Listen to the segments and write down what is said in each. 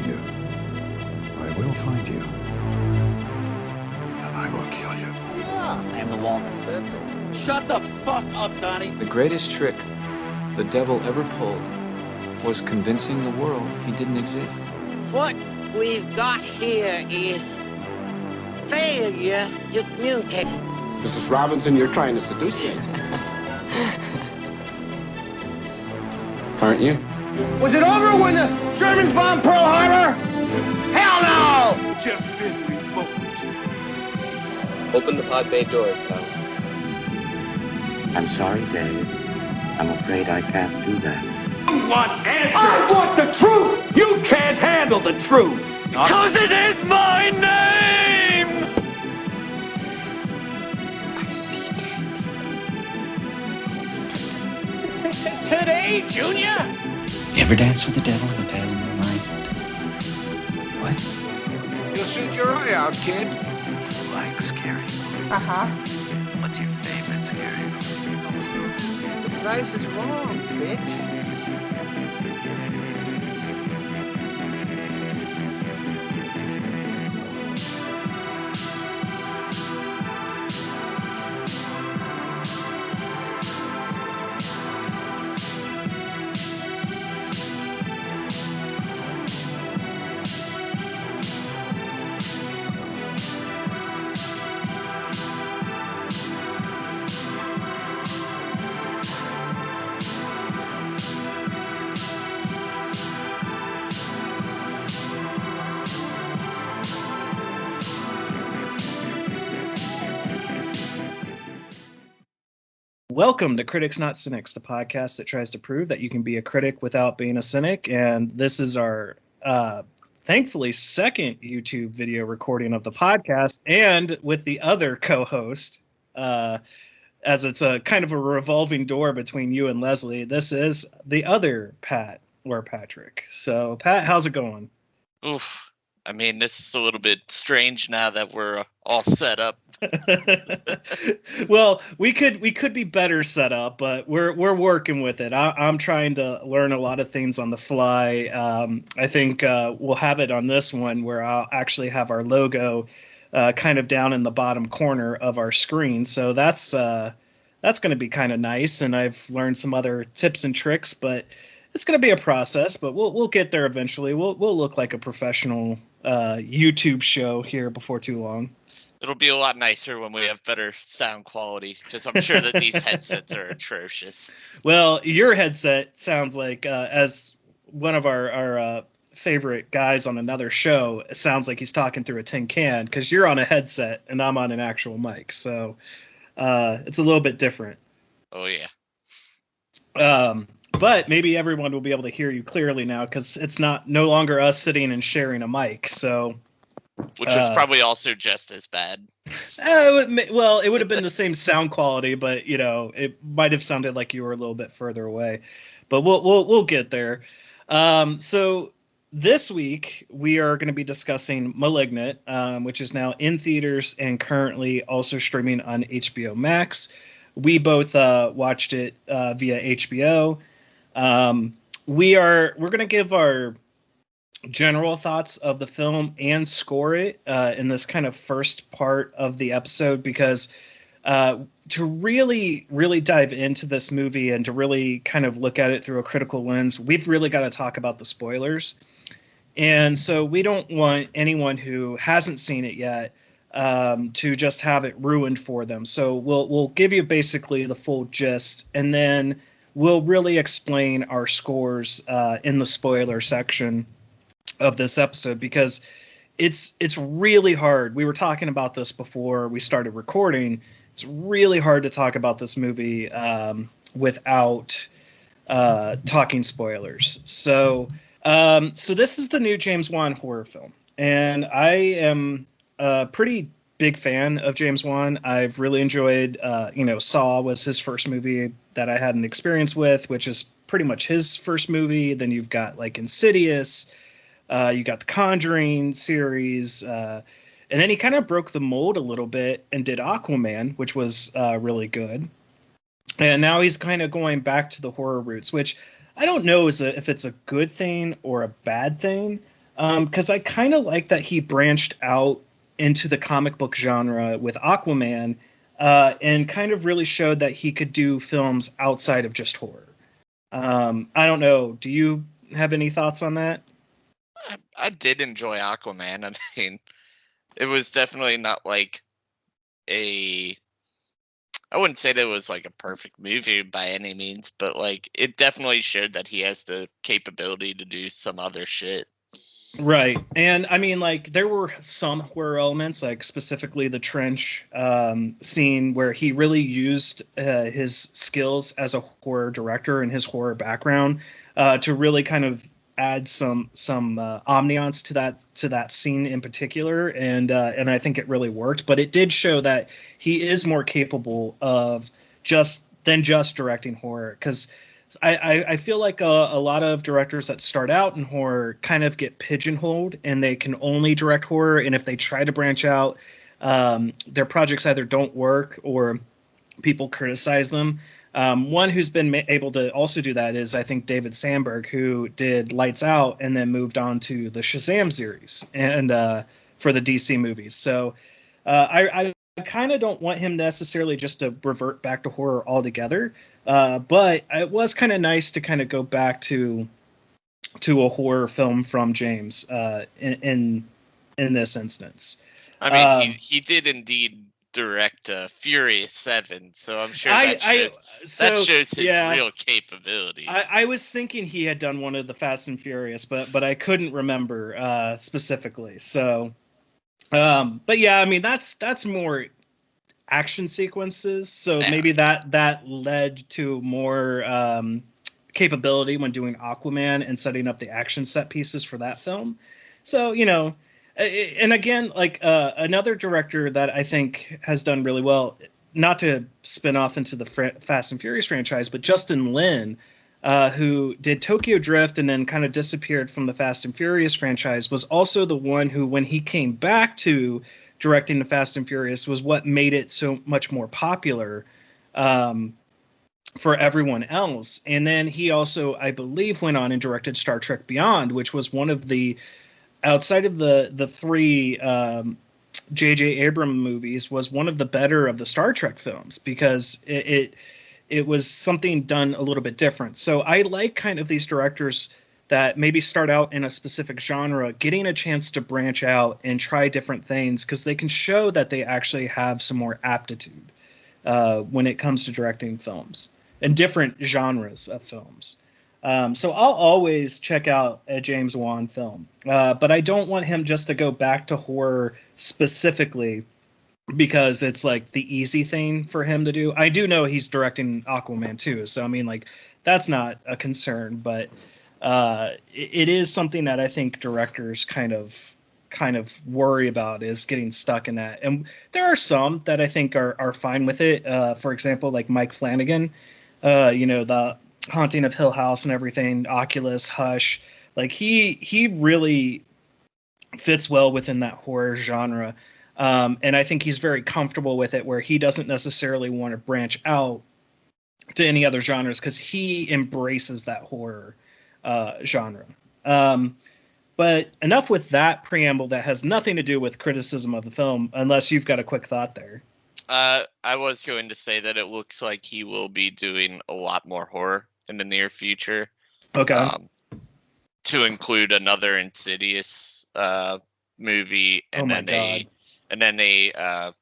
you. I will find you. And I will kill you. I'm the Walrus. Shut the fuck up, Donnie. The greatest trick the devil ever pulled was convincing the world he didn't exist. What we've got here is failure to communicate. Mrs. Robinson, you're trying to seduce me. Aren't you? Was it over when the Germans bombed Pearl Harbor? Hell no! Just been revoked. Open the pod bay doors, Hal. I'm sorry, Dave. I'm afraid I can't do that. I want answers! I want the truth! You can't handle the truth! Because it is my name! I see dead. Today, Junior? You ever dance with the devil in the pale moonlight? What? You'll shoot your eye out, kid. You like scary movies? Uh-huh. What's your favorite scary movie? The price is wrong, bitch. Welcome to Critics Not Cynics, the podcast that tries to prove that you can be a critic without being a cynic. And this is our, thankfully, second YouTube video recording of the podcast, and with the other co-host, as it's a kind of a revolving door between you and Leslie. This is the other Pat or Patrick. So, Pat, how's it going? Oof. I mean, this is a little bit strange now that we're all set up. Well, we could be better set up, but we're working with it. I'm trying to learn a lot of things on the fly. I think we'll have it on this one where I'll actually have our logo kind of down in the bottom corner of our screen. So that's going to be kind of nice. And I've learned some other tips and tricks, but it's going to be a process. But we'll get there eventually. We'll look like a professional YouTube show here before too long. It'll be a lot nicer when we have better sound quality, because I'm sure that these headsets are atrocious. Well, your headset sounds like, as one of our favorite guys on another show, it sounds like he's talking through a tin can, because you're on a headset and I'm on an actual mic. So it's a little bit different. Oh, yeah. But maybe everyone will be able to hear you clearly now, because it's no longer us sitting and sharing a mic. So. Which is probably also just as bad. It would have been the same sound quality, but it might have sounded like you were a little bit further away. But we'll get there. So this week we are going to be discussing Malignant, which is now in theaters and currently also streaming on HBOMax. We both watched it via HBO. We're going to give our general thoughts of the film and score it in this kind of first part of the episode, because to really dive into this movie and to really kind of look at it through a critical lens, we've really got to talk about the spoilers. And so we don't want anyone who hasn't seen it yet to just have it ruined for them. So we'll give you basically the full gist, and then we'll really explain our scores in the spoiler section of this episode, because it's really hard. We were talking about this before we started recording. It's really hard to talk about this movie without talking spoilers. So this is the new James Wan horror film, and I am a pretty big fan of James Wan. I've really enjoyed, Saw was his first movie that I had an experience with, which is pretty much his first movie. Then you've got like Insidious. You got the Conjuring series, and then he kind of broke the mold a little bit and did Aquaman, which was really good. And now he's kind of going back to the horror roots, which I don't know if it's a good thing or a bad thing. because I kind of like that he branched out into the comic book genre with Aquaman, and kind of really showed that he could do films outside of just horror. I don't know. Do you have any thoughts on that? I did enjoy Aquaman. I mean, it was definitely not like I wouldn't say that it was like a perfect movie by any means, but like it definitely showed that he has the capability to do some other shit. Right. And I mean, like, there were some horror elements, like specifically the trench scene, where he really used his skills as a horror director and his horror background to really kind of add some ambiance to that scene in particular, and I think it really worked. But it did show that he is more capable of just directing horror, because I feel like a lot of directors that start out in horror kind of get pigeonholed, and they can only direct horror. And if they try to branch out, their projects either don't work or people criticize them. One who's been able to also do that is, I think, David Sandberg, who did Lights Out and then moved on to the Shazam series and for the DC movies. So I kind of don't want him necessarily just to revert back to horror altogether. But it was kind of nice to kind of go back to a horror film from James in this instance. I mean, he did indeed direct Furious 7, so I'm sure that shows his real capabilities. I was thinking he had done one of the Fast and Furious, but I couldn't remember specifically. So, but yeah, I mean, that's more action sequences, so maybe that led to more capability when doing Aquaman and setting up the action set pieces for that film. So, you know, and again, like another director that I think has done really well, not to spin off into the Fast and Furious franchise, but Justin Lin, who did Tokyo Drift and then kind of disappeared from the Fast and Furious franchise, was also the one who, when he came back to directing the Fast and Furious, was what made it so much more popular for everyone else. And then he also, I believe, went on and directed Star Trek Beyond, which was one of the, outside of the three J.J. Abrams movies, was one of the better of the Star Trek films, because it was something done a little bit different. So I like kind of these directors that maybe start out in a specific genre, getting a chance to branch out and try different things, because they can show that they actually have some more aptitude when it comes to directing films and different genres of films. So I'll always check out a James Wan film, but I don't want him just to go back to horror specifically because it's like the easy thing for him to do. I do know he's directing Aquaman too, so I mean, like, that's not a concern, but it is something that I think directors kind of worry about, is getting stuck in that. And there are some that I think are fine with it. For example, like Mike Flanagan, the Haunting of Hill House and everything, Oculus, Hush, like he really fits well within that horror genre. And I think he's very comfortable with it, where he doesn't necessarily want to branch out to any other genres because he embraces that horror genre. But enough with that preamble that has nothing to do with criticism of the film, unless you've got a quick thought there. I was going to say that it looks like he will be doing a lot more horror in the near future. Okay. To include another Insidious movie, and then a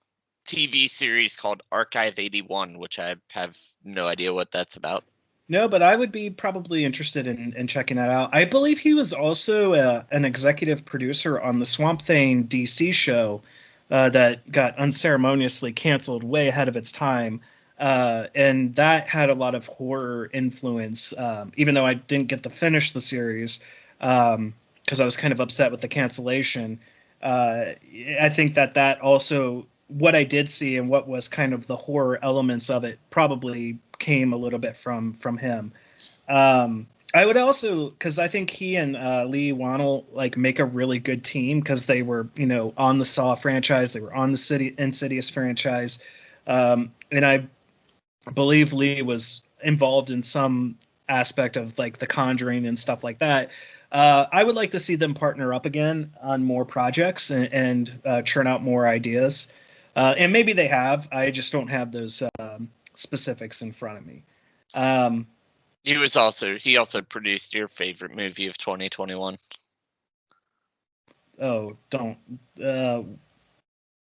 TV series called Archive 81, which I have no idea what that's about. No, but I would be probably interested in checking that out. I believe he was also an executive producer on the Swamp Thing DC show that got unceremoniously canceled way ahead of its time. And that had a lot of horror influence, even though I didn't get to finish the series because I was kind of upset with the cancellation. I think that also, what I did see and what was kind of the horror elements of it probably came a little bit from him. I would also, because I think he and Lee Wannell like make a really good team, because they were, on the Saw franchise, they were on the Insidious franchise, and I believe Lee was involved in some aspect of like The Conjuring and stuff like that. I would like to see them partner up again on more projects and churn out more ideas. And maybe they have. I just don't have those specifics in front of me. He also produced your favorite movie of 2021. Oh, don't.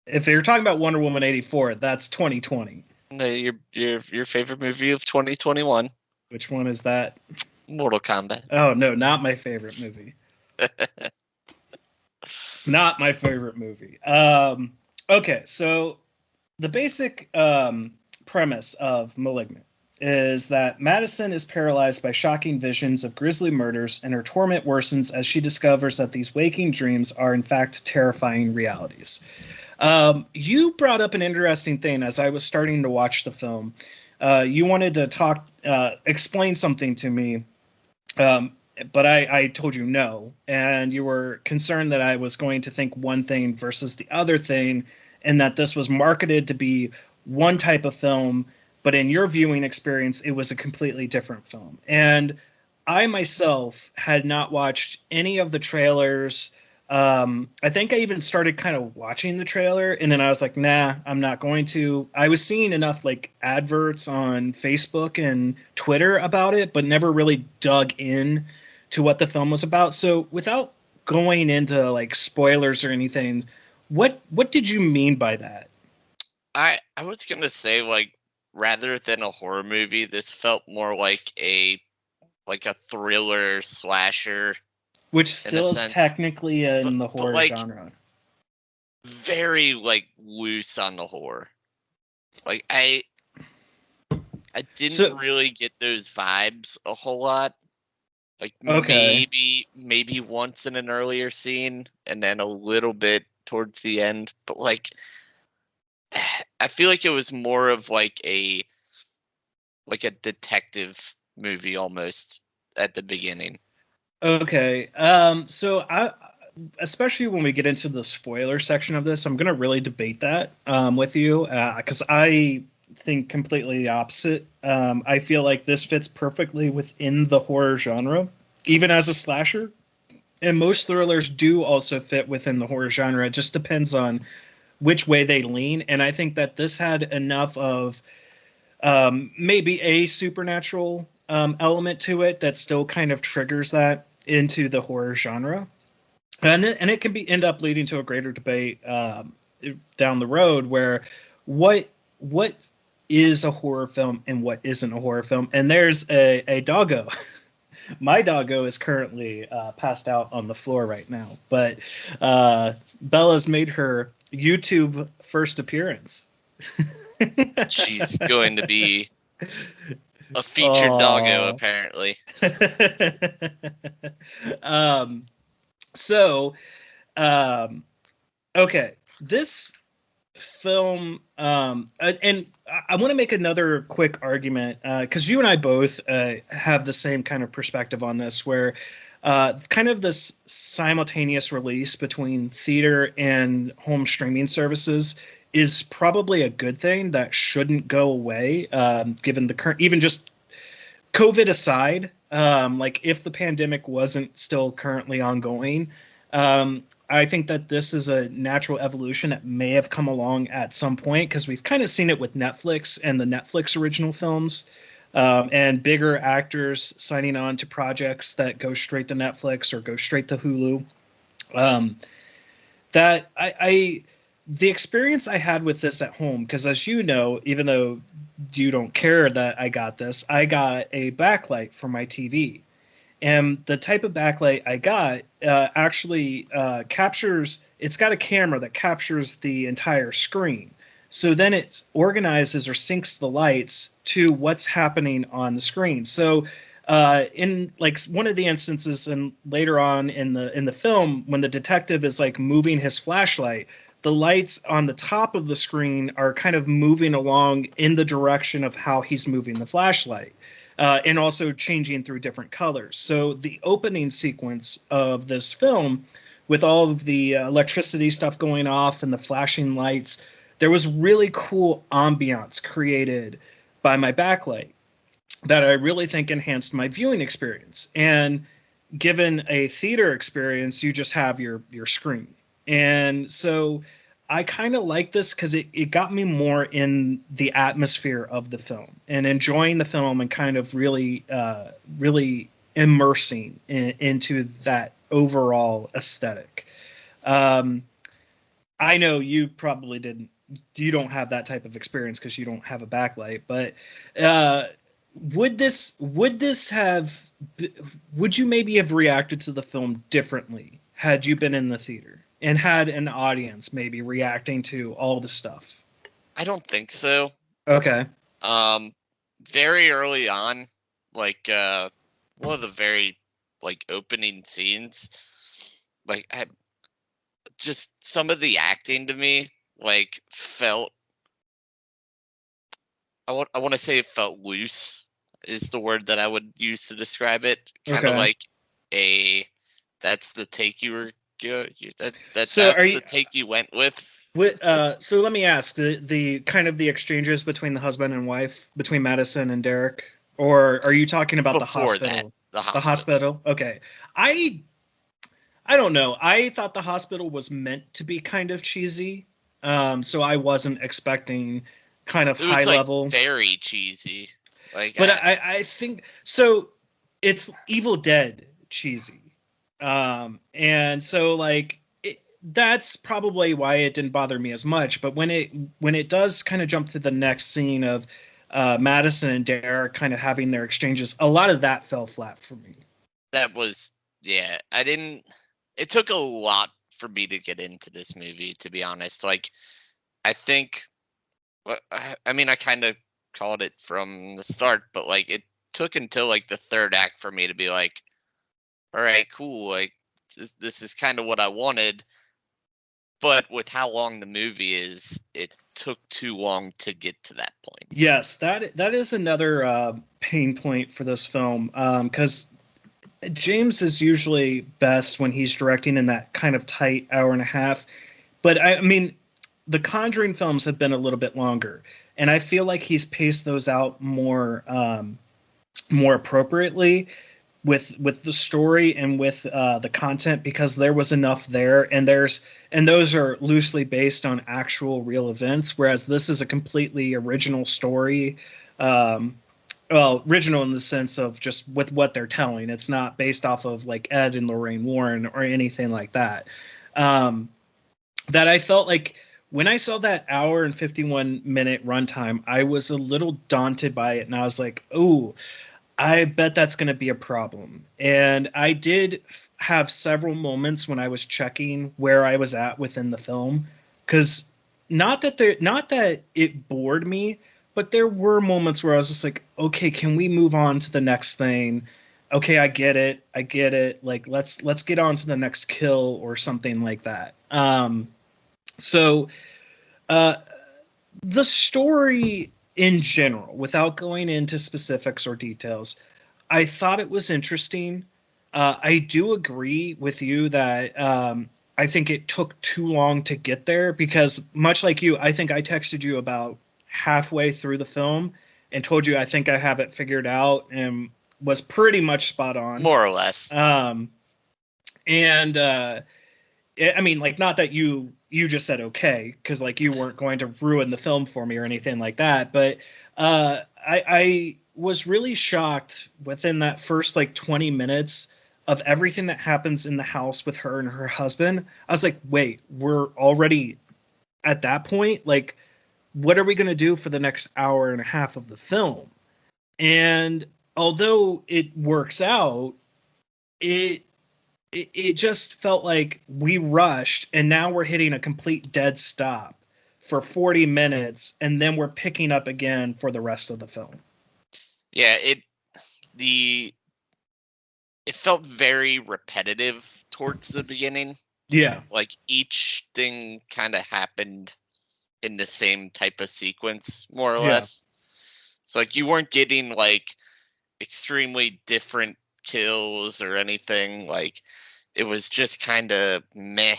If you're talking about Wonder Woman 84, that's 2020. No, your favorite movie of 2021. Which one is that? Mortal Kombat. Oh no, not my favorite movie. Not my favorite movie. Okay, so the basic premise of Malignant is that Madison is paralyzed by shocking visions of grisly murders, and her torment worsens as she discovers that these waking dreams are in fact terrifying realities. You brought up an interesting thing as I was starting to watch the film. You wanted to explain something to me, but I told you no, and you were concerned that I was going to think one thing versus the other thing, and that this was marketed to be one type of film, but in your viewing experience, it was a completely different film. And I myself had not watched any of the trailers. I think I even started kind of watching the trailer, and then I was like, nah, I'm not going to. I was seeing enough like adverts on Facebook and Twitter about it, but never really dug in to what the film was about. So without going into like spoilers or anything, what did you mean by that? I was gonna say, like, rather than a horror movie, this felt more like a thriller slasher. Which still is technically in the horror genre. Very like loose on the horror. Like I didn't really get those vibes a whole lot. Like maybe once in an earlier scene and then a little bit towards the end. But like I feel like it was more of like a detective movie almost at the beginning. Okay. So especially when we get into the spoiler section of this, I'm going to really debate that with you because I think completely the opposite. I feel like this fits perfectly within the horror genre, even as a slasher. And most thrillers do also fit within the horror genre. It just depends on which way they lean. And I think that this had enough of maybe a supernatural element to it that still kind of triggers that into the horror genre, and it can end up leading to a greater debate down the road where what is a horror film and what isn't a horror film. And there's a doggo. My doggo is currently passed out on the floor right now, but Bella's made her YouTube first appearance. She's going to be a featured doggo, apparently. Okay, this film, and I want to make another quick argument, because you and I both have the same kind of perspective on this, where kind of this simultaneous release between theater and home streaming services is probably a good thing that shouldn't go away, given the current, even just COVID aside, like if the pandemic wasn't still currently ongoing, I think that this is a natural evolution that may have come along at some point, because we've kind of seen it with Netflix and the Netflix original films, and bigger actors signing on to projects that go straight to Netflix or go straight to Hulu. That the experience I had with this at home, because as you know, even though you don't care that I got this, I got a backlight for my TV. And the type of backlight I got actually captures, it's got a camera that captures the entire screen. So then it organizes or syncs the lights to what's happening on the screen. So in like one of the instances, and later on in the film, when the detective is like moving his flashlight, the lights on the top of the screen are kind of moving along in the direction of how he's moving the flashlight, and also changing through different colors. So the opening sequence of this film, with all of the electricity stuff going off and the flashing lights, there was really cool ambiance created by my backlight that I really think enhanced my viewing experience. And given a theater experience, you just have your screen. And so I kind of like this because it got me more in the atmosphere of the film and enjoying the film and kind of really immersing into that overall aesthetic. I know you probably didn't. You don't have that type of experience because you don't have a backlight. But would you maybe have reacted to the film differently had you been in the theater and had an audience maybe reacting to all the stuff? I don't think so. Okay. Very early on, like one of the very like opening scenes, like just some of the acting to me like felt, I want to say it felt loose is the word that I would use to describe it. Kind of like that's the take you were that's the take you went with. So let me ask the kind of the exchanges between the husband and wife, between Madison and Derek, or are you talking about the hospital? The hospital. Okay. I don't know. I thought the hospital was meant to be kind of cheesy. So I wasn't expecting kind of high level. Very cheesy. But I think so. It's Evil Dead cheesy. And so like that's probably why it didn't bother me as much. But when it does kind of jump to the next scene of Madison and Derek kind of having their exchanges, a lot of that fell flat for me. That was, yeah, it took a lot for me to get into this movie, to be honest. Like, I think, I mean, I kind of called it from the start, but like it took until like the third act for me to be like, all right, cool. Like this is kind of what I wanted. But with how long the movie is, it took too long to get to that point. Yes, that is another pain point for this film, because James is usually best when he's directing in that kind of tight hour and a half. But I mean, the Conjuring films have been a little bit longer, and I feel like he's paced those out more appropriately with the story and with the content, because there was enough there, and those are loosely based on actual real events, whereas this is a completely original story. Well, original in the sense of just with what they're telling. It's not based off of like Ed and Lorraine Warren or anything like that. That I felt like when I saw that hour and 51-minute runtime, I was a little daunted by it, and I was like, "Oh, I bet that's going to be a problem." And I did have several moments when I was checking where I was at within the film, because not that it bored me, but there were moments where I was just like, okay, can we move on to the next thing? Okay, I get it. Like, let's get on to the next kill or something like that. So the story in general, without going into specifics or details, I thought it was interesting. I do agree with you that I think it took too long to get there, because much like you, I think I texted you about halfway through the film and told you I think I have it figured out, and was pretty much spot on. More or less. I mean, like, not that you just said okay, because like you weren't going to ruin the film for me or anything like that, but I was really shocked within that first like 20 minutes of everything that happens in the house with her and her husband. I was like, wait, we're already at that point? Like, what are we going to do for the next hour and a half of the film? And although it works out, it just felt like we rushed, and now we're hitting a complete dead stop for 40 minutes, and then we're picking up again for the rest of the film. Yeah, it felt very repetitive towards the beginning. Yeah. Like each thing kind of happened in the same type of sequence, more or less. So like you weren't getting like extremely different kills or anything. Like it was just kind of meh.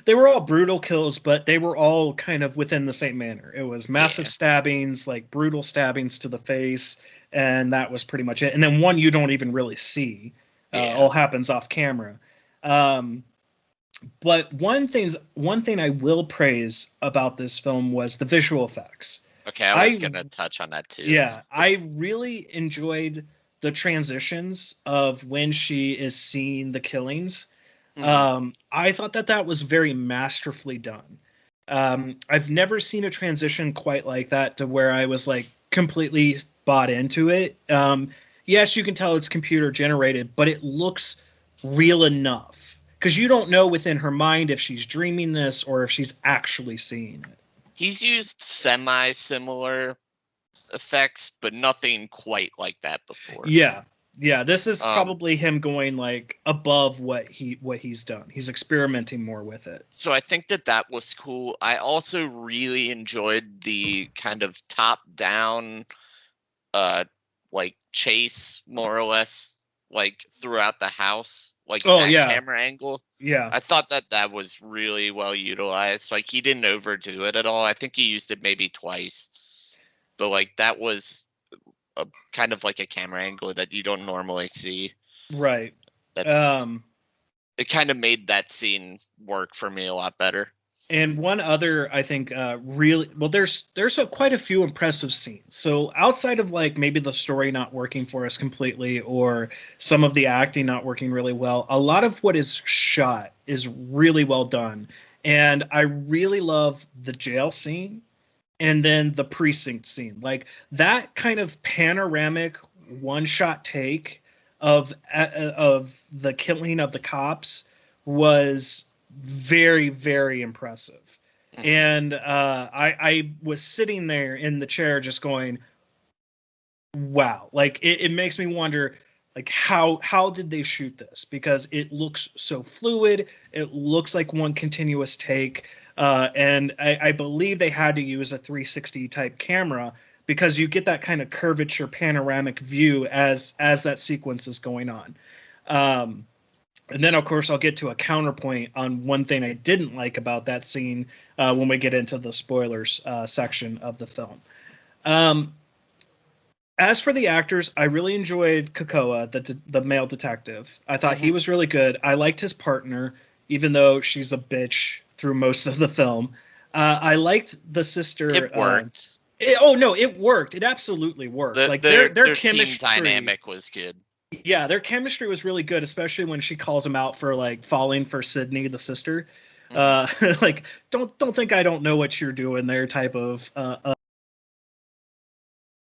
They were all brutal kills, but they were all kind of within the same manner. It was massive stabbings, like brutal stabbings to the face, and that was pretty much it. And then one you don't even really see. All happens off camera. But one thing I will praise about this film was the visual effects. Okay, I was gonna touch on that too. Yeah, I really enjoyed the transitions of when she is seeing the killings. I thought that was very masterfully done. I've never seen a transition quite like that to where I was like completely bought into it. Yes, you can tell it's computer generated, but it looks real enough because you don't know within her mind if she's dreaming this or if she's actually seeing it. He's used semi-similar effects, but nothing quite like that before. Yeah. This is probably him going like above what he's done. He's experimenting more with it. So I think that was cool. I also really enjoyed the kind of top-down, like chase, more or less, like throughout the house, like camera angle. Yeah, I thought that was really well utilized. Like he didn't overdo it at all. I think he used it maybe twice, but like that was a kind of like a camera angle that you don't normally see. Right. It kind of made that scene work for me a lot better. And one other, I think, really well. There's quite a few impressive scenes. So outside of like maybe the story not working for us completely, or some of the acting not working really well, a lot of what is shot is really well done. And I really love the jail scene, and then the precinct scene. Like that kind of panoramic one-shot take of the killing of the cops was very, very impressive. And I was sitting there in the chair just going, wow. Like it makes me wonder, like how did they shoot this? Because it looks so fluid. It looks like one continuous take. And I believe they had to use a 360 type camera because you get that kind of curvature panoramic view as that sequence is going on. And then, of course, I'll get to a counterpoint on one thing I didn't like about that scene when we get into the spoilers section of the film. As for the actors, I really enjoyed Kakoa, the male detective. I thought he was really good. I liked his partner, even though she's a bitch through most of the film. I liked the sister. It worked. It worked. It absolutely worked. Their chemistry, team dynamic was good. Yeah, their chemistry was really good, especially when she calls him out for like falling for Sydney, the sister. Like, don't think I don't know what you're doing there type of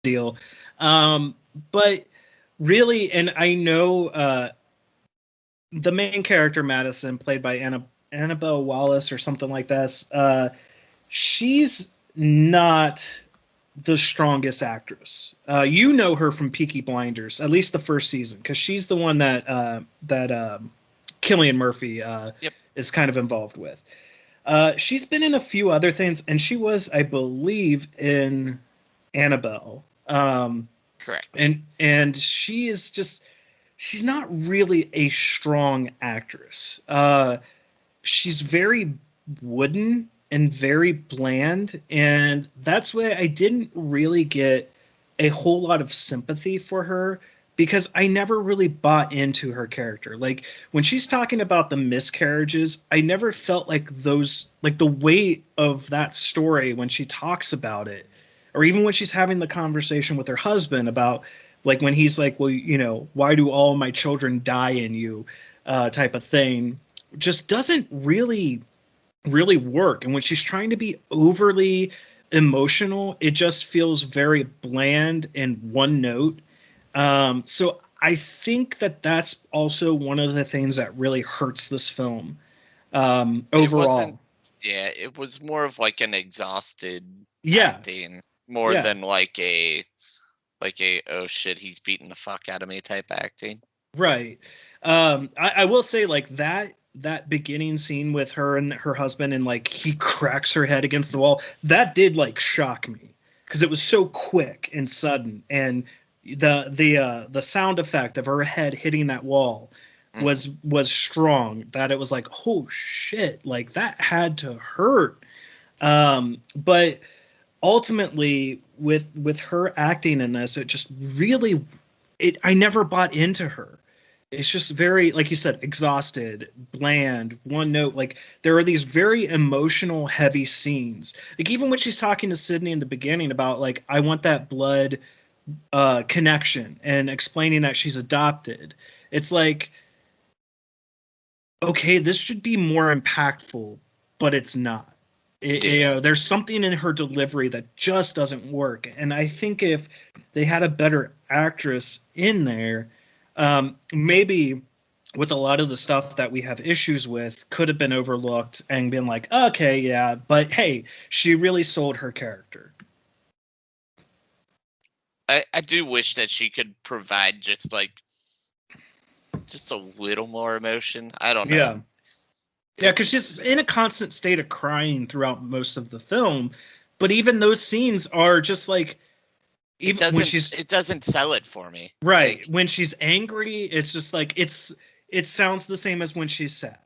deal. But really, and I know the main character, Madison, played by Annabelle Wallace or something like this, she's not the strongest actress. You know her from Peaky Blinders, at least the first season, because she's the one that Cillian Murphy is kind of involved with. She's been in a few other things, and she was, I believe, in Annabelle. Correct. And she is just, she's not really a strong actress. She's very wooden and very bland, and that's why I didn't really get a whole lot of sympathy for her, because I never really bought into her character. Like when she's talking about the miscarriages, I never felt like those, like the weight of that story when she talks about it, or even when she's having the conversation with her husband about like when he's like, well, you know, why do all my children die in you, type of thing, just doesn't really work. And when she's trying to be overly emotional, it just feels very bland and one note. So I think that's also one of the things that really hurts this film overall. It was more of like an exhausted acting more than like a oh shit, he's beating the fuck out of me type acting. Right. I will say like that beginning scene with her and her husband, and like he cracks her head against the wall, that did like shock me because it was so quick and sudden, and the sound effect of her head hitting that wall was strong, that it was like, oh shit, like that had to hurt. But ultimately with her acting in this, it just really, I never bought into her. It's just very, like you said, exhausted, bland, one note. Like, there are these very emotional, heavy scenes. Like, even when she's talking to Sydney in the beginning about, like, I want that blood connection, and explaining that she's adopted. It's like, okay, this should be more impactful, but it's not. There's something in her delivery that just doesn't work. And I think if they had a better actress in there, maybe with a lot of the stuff that we have issues with could have been overlooked and been like, okay, yeah, but hey, she really sold her character. I do wish that she could provide just a little more emotion. I don't know. Yeah, because she's in a constant state of crying throughout most of the film, but even those scenes are just like, even when it doesn't sell it for me. Right. Like, when she's angry, it's just like it sounds the same as when she's sad.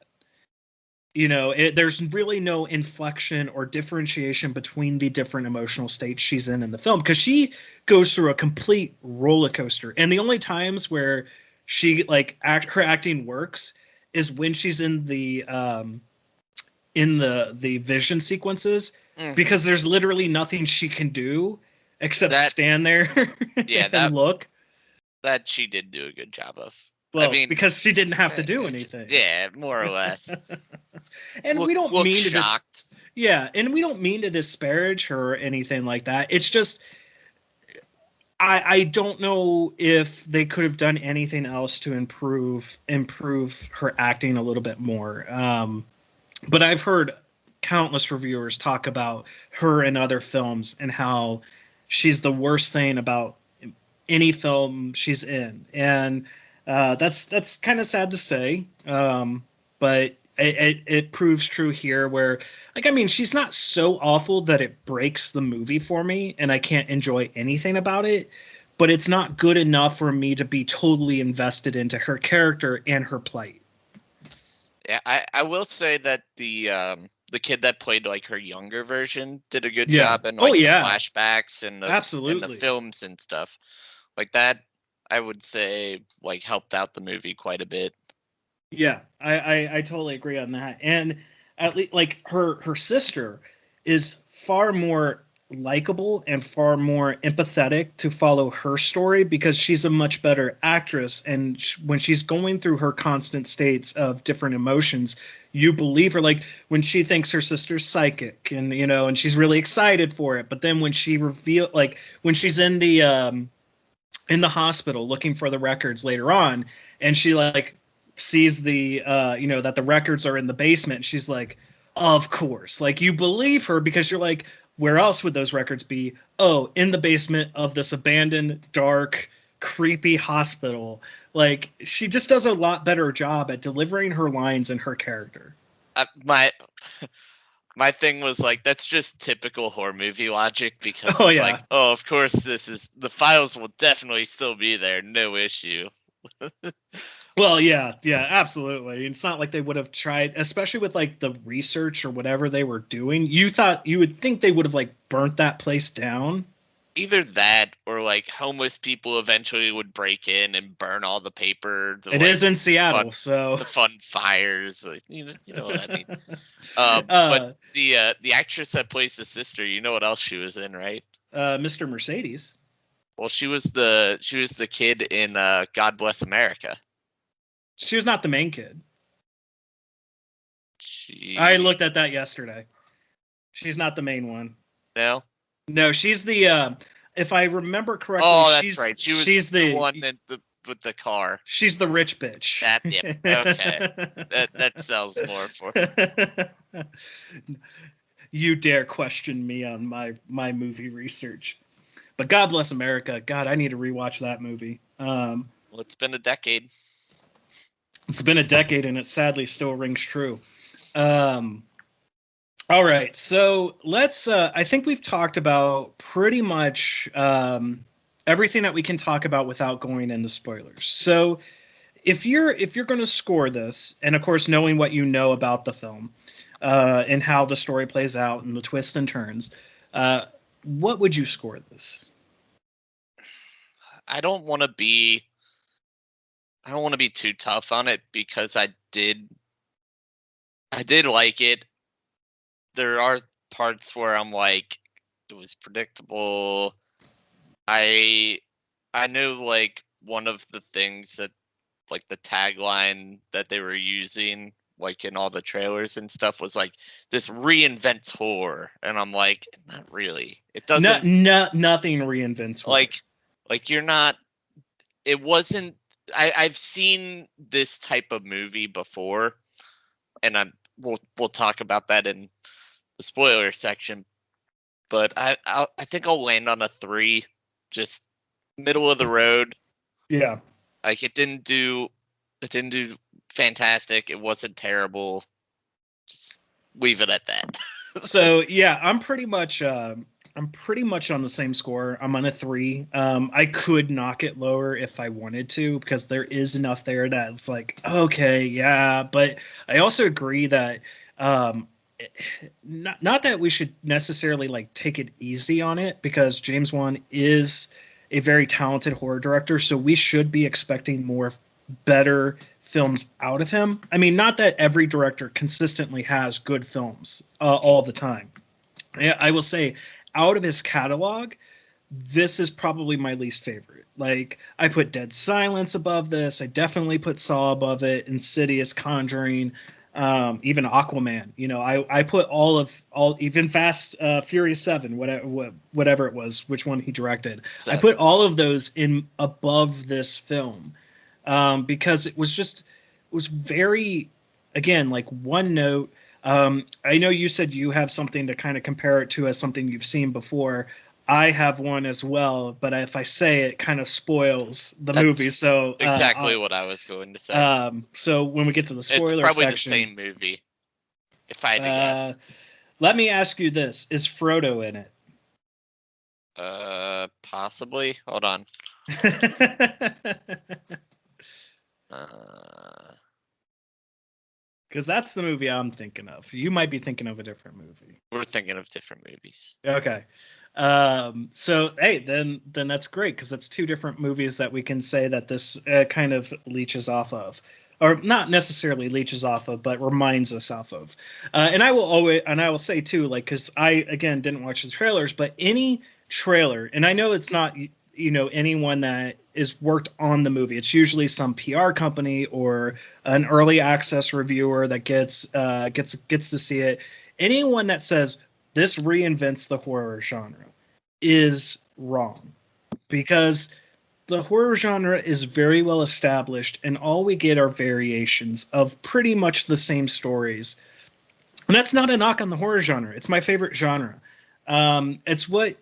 There's really no inflection or differentiation between the different emotional states she's in the film, because she goes through a complete roller coaster. And the only times where she her acting works is when she's in the vision sequences, because there's literally nothing she can do except stand there and look. That she did do a good job of. Well, I mean, because she didn't have to do anything. Yeah, more or less. And we don't mean to and we don't mean to disparage her or anything like that. It's just I don't know if they could have done anything else to improve her acting a little bit more. But I've heard countless reviewers talk about her in other films and how she's the worst thing about any film she's in. And that's kind of sad to say. But it proves true here, where, she's not so awful that it breaks the movie for me and I can't enjoy anything about it, but it's not good enough for me to be totally invested into her character and her plight. Yeah, I will say that the kid that played her younger version did a good job in the flashbacks and the films and stuff like that. I would say helped out the movie quite a bit. Yeah, I totally agree on that. And at least her sister is far more likable and far more empathetic to follow her story, because she's a much better actress. And when she's going through her constant states of different emotions, you believe her. Like when she thinks her sister's psychic, and and she's really excited for it. But then when she when she's in the hospital looking for the records later on, and she sees the that the records are in the basement, she's like, of course, you believe her, because you're like, where else would those records be? Oh, in the basement of this abandoned, dark, creepy hospital. She just does a lot better job at delivering her lines and her character. My thing was that's just typical horror movie logic, because of course the files will definitely still be there, no issue. Well, yeah, absolutely. It's not like they would have tried, especially with the research or whatever they were doing. You would think they would have burnt that place down. Either that, or homeless people eventually would break in and burn all the paper. It is in Seattle, so the fun fires. You know what I mean. But the actress that plays the sister, you know what else she was in, right? Mr. Mercedes. Well, she was the kid in God Bless America. She was not the main kid. I looked at that yesterday. She's not the main one. No, she's the. If I remember correctly, that's right. She's the one with the car. She's the rich bitch. Okay. that sells more for her. You dare question me on my movie research. But God Bless America. God, I need to rewatch that movie. Well, it's been a decade. It's been a decade, and it sadly still rings true. All right, so let's. I think we've talked about pretty much everything that we can talk about without going into spoilers. So, if you're going to score this, and of course knowing what you know about the film and how the story plays out and the twists and turns, what would you score this? I don't want to be I don't want to be too tough on it because I did like it. There are parts where I'm like, it was predictable. I know like one of the things that like the tagline that they were using like in all the trailers and stuff was like this reinvents horror, and I'm like, not really. It doesn't. Nothing reinvents horror. Like you're not. It wasn't. I've seen this type of movie before, and we'll talk about that in the spoiler section. But I think I'll land on a 3, just middle of the road. Yeah. Like it didn't do fantastic. It wasn't terrible. Just leave it at that. So yeah, I'm pretty much on the same score. I'm on a 3. I could knock it lower if I wanted to, because there is enough there that it's like, okay, yeah. But I also agree that not that we should necessarily like take it easy on it, because James Wan is a very talented horror director, so we should be expecting more better films out of him. I mean, not that every director consistently has good films all the time. I will say, out of his catalog, this is probably my least favorite. Like, I put Dead Silence above this. I definitely put Saw above it, Insidious, Conjuring, even Aquaman. You know, I put all even Fast Furious 7, whatever it was, which one he directed. I put all of those in above this film, because it was very, again, like one note. I know you said you have something to kind of compare it to as something you've seen before. I have one as well, but if I say it, kind of spoils the movie. So exactly what I was going to say. So when we get to the spoiler section, it's probably the same movie. If I had to guess, let me ask you this: is Frodo in it? Possibly. Hold on. Because that's the movie I'm thinking of. You might be thinking of a different movie. We're thinking of different movies. Okay. So, hey, then that's great, because that's 2 different movies that we can say that this kind of leeches off of. Or not necessarily leeches off of, but reminds us off of. And I will say, too, like, because I, again, didn't watch the trailers, but any trailer, and I know it's not, you know, anyone that is worked on the movie. It's usually some PR company or an early access reviewer that gets to see it. Anyone that says this reinvents the horror genre is wrong, because the horror genre is very well established, and all we get are variations of pretty much the same stories. And that's not a knock on the horror genre. It's my favorite genre. It's what,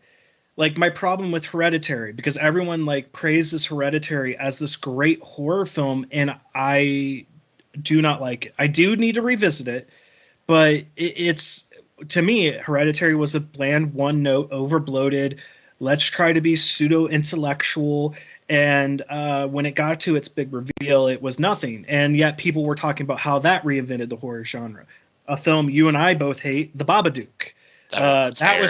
like, my problem with Hereditary, because everyone like praises Hereditary as this great horror film, and I do not like it. I do need to revisit it, but it's, to me, Hereditary was a bland, one-note, overbloated, let's try to be pseudo-intellectual, and when it got to its big reveal, it was nothing. And yet people were talking about how that reinvented the horror genre. A film you and I both hate, The Babadook. That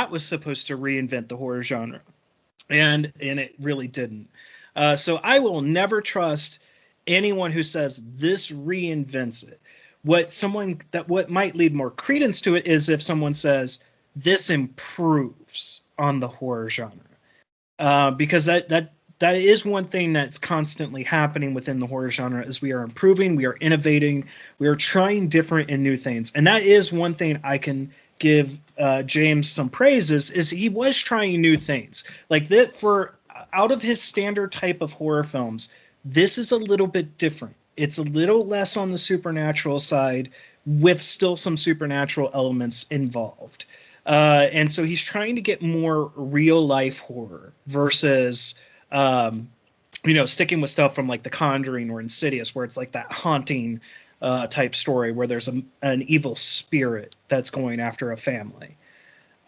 was supposed to reinvent the horror genre, and it really didn't. So I will never trust anyone who says this reinvents it. What might lead more credence to it is if someone says this improves on the horror genre, because that is one thing that's constantly happening within the horror genre, is we are improving, we are innovating, we are trying different and new things. And that is one thing I can give James some praises, is he was trying new things. Like that, for out of his standard type of horror films, this is a little bit different. It's a little less on the supernatural side, with still some supernatural elements involved. And so he's trying to get more real life horror versus, sticking with stuff from like The Conjuring or Insidious, where it's like that haunting type story where there's an evil spirit that's going after a family.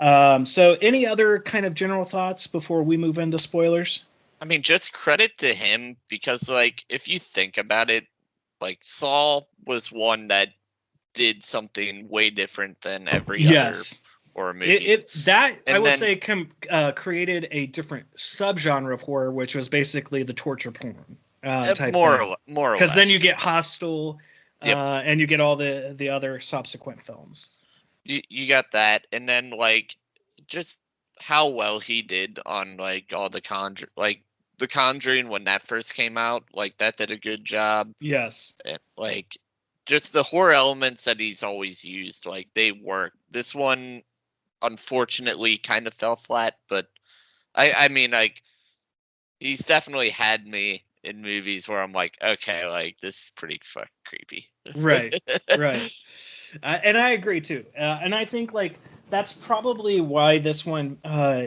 So any other kind of general thoughts before we move into spoilers? I mean, just credit to him, because like, if you think about it, like Saw was one that did something way different than every other horror movie. Created a different subgenre of horror, which was basically the torture porn. type more thing. or less. Because then you get Hostel, Yep. and you get all the other subsequent films. You got that, and then like just how well he did on like all the the Conjuring when that first came out, like that did a good job. Yes. And, like just the horror elements that he's always used, like they work. This one unfortunately kind of fell flat, but I mean like he's definitely had me in movies where I'm like, okay, like this is pretty fucking creepy. Right. Right. And I agree too. And I think like that's probably why this one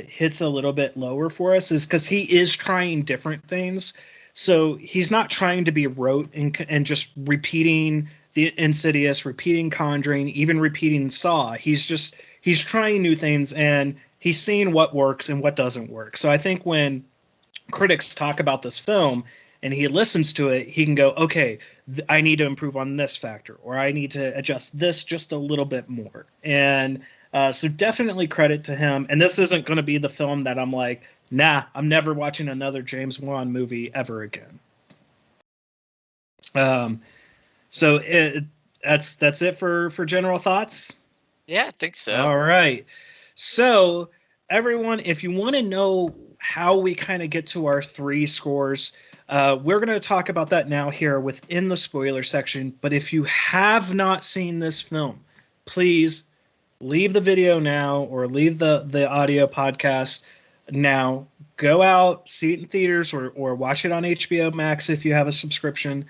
hits a little bit lower for us, is because he is trying different things. So he's not trying to be rote and just repeating the Insidious, repeating Conjuring, even repeating Saw. He's trying new things, and he's seeing what works and what doesn't work. So I think when critics talk about this film and he listens to it, he can go, okay, I need to improve on this factor, or I need to adjust this just a little bit more. And so definitely credit to him. And this isn't going to be the film that I'm like, nah, I'm never watching another James Wan movie ever again. So that's it for general thoughts. Yeah, I think so. All right. So everyone, if you want to know how we kind of get to our 3 scores, we're going to talk about that now here within the spoiler section. But if you have not seen this film, please leave the video now, or leave the audio podcast now. Go out, see it in theaters, or watch it on HBOMax if you have a subscription,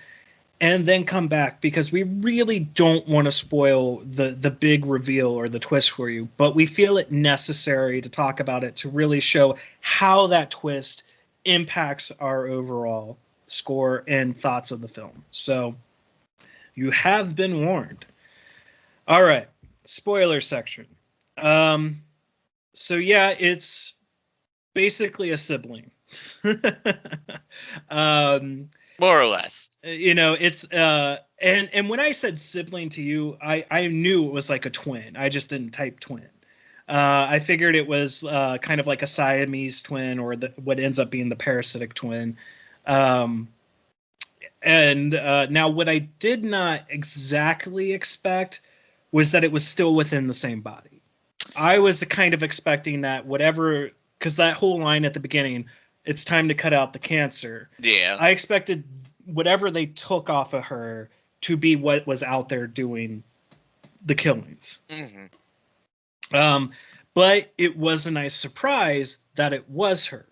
and then come back, because we really don't want to spoil the big reveal or the twist for you, but we feel it necessary to talk about it to really show how that twist impacts our overall score and thoughts of the film. So you have been warned. All right, spoiler section. So yeah, it's basically a sibling. More or less. You know, it's and when I said sibling to you, I knew it was like a twin. I just didn't type twin. I figured it was kind of like a Siamese twin, or what ends up being the parasitic twin. And now what I did not exactly expect was that it was still within the same body. I was kind of expecting that whatever, because that whole line at the beginning, it's time to cut out the cancer. Yeah. I expected whatever they took off of her to be what was out there doing the killings. Mm-hmm. But it was a nice surprise that it was her.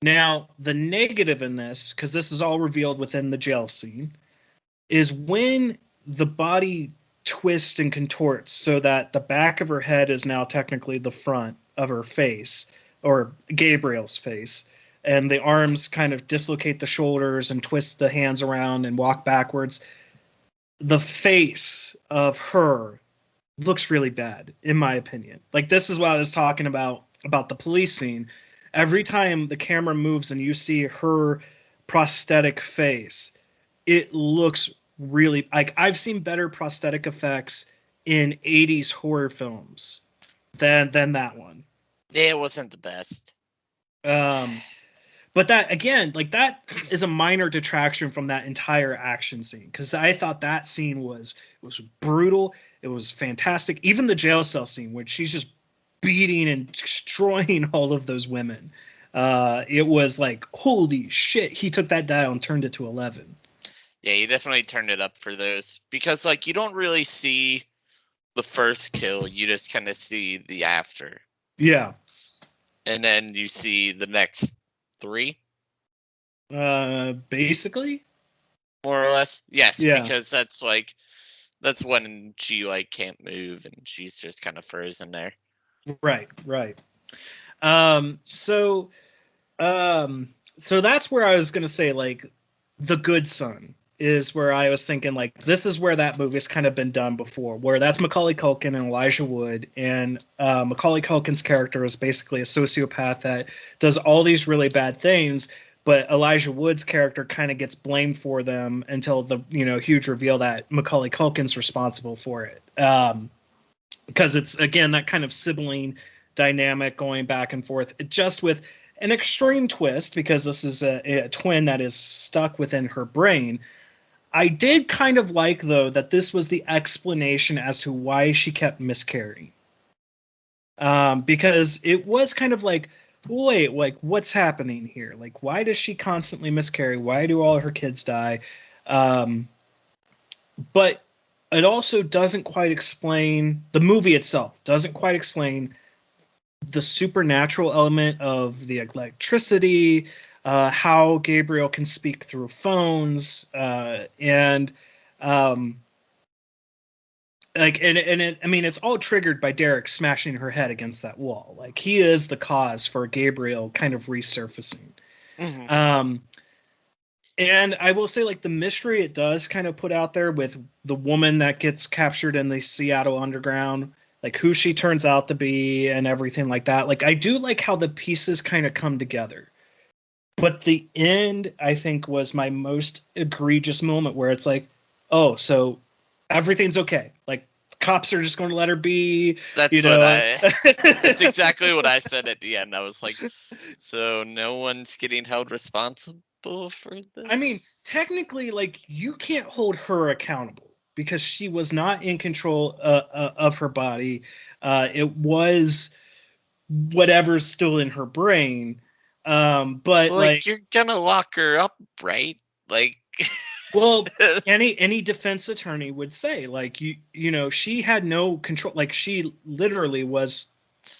Now, the negative in this, because this is all revealed within the jail scene, is when the body twists and contorts so that the back of her head is now technically the front of her face, or Gabriel's face, and the arms kind of dislocate the shoulders and twist the hands around and walk backwards. The face of her looks really bad, in my opinion. Like, this is what I was talking about the police scene. Every time the camera moves and you see her prosthetic face, it looks really like, I've seen better prosthetic effects in 80s horror films than that one. Yeah, it wasn't the best. But that, again, like, that is a minor detraction from that entire action scene, because I thought that scene was brutal. It was fantastic. Even the jail cell scene, which she's just beating and destroying all of those women. It was like, holy shit, he took that dial and turned it to 11. Yeah, you definitely turned it up for those, because like you don't really see the first kill, you just kind of see the after. Yeah. And then you see the next 3. Basically. More or less. Yes, yeah. Because that's when she like can't move and she's just kind of frozen there. Right. So that's where I was gonna say, like, The Good Son is where I was thinking, like, this is where that movie's kind of been done before, where that's Macaulay Culkin and Elijah Wood, and Macaulay Culkin's character is basically a sociopath that does all these really bad things, but Elijah Wood's character kind of gets blamed for them until the huge reveal that Macaulay Culkin's responsible for it. Because it's, again, that kind of sibling dynamic going back and forth, just with an extreme twist because this is a twin that is stuck within her brain. I did kind of like, though, that this was the explanation as to why she kept miscarrying. Because it was kind of like, wait, like, what's happening here? Like, why does she constantly miscarry? Why do all her kids die? But it also doesn't quite explain, the movie itself doesn't quite explain the supernatural element of the electricity, how Gabriel can speak through phones, and I mean, it's all triggered by Derek smashing her head against that wall. Like, he is the cause for Gabriel kind of resurfacing. Mm-hmm. And I will say, like, the mystery it does kind of put out there with the woman that gets captured in the Seattle underground, like who she turns out to be and everything like that. Like, I do like how the pieces kind of come together. But the end, I think, was my most egregious moment where it's like, oh, so everything's okay. Like, cops are just going to let her be. That's that's exactly what I said at the end. I was like, so no one's getting held responsible for this? I mean, technically, like, you can't hold her accountable because she was not in control of her body. It was whatever's still in her brain. But like, you're gonna lock her up, right? Like, well, any defense attorney would say, like, you know, she had no control. Like, she literally was,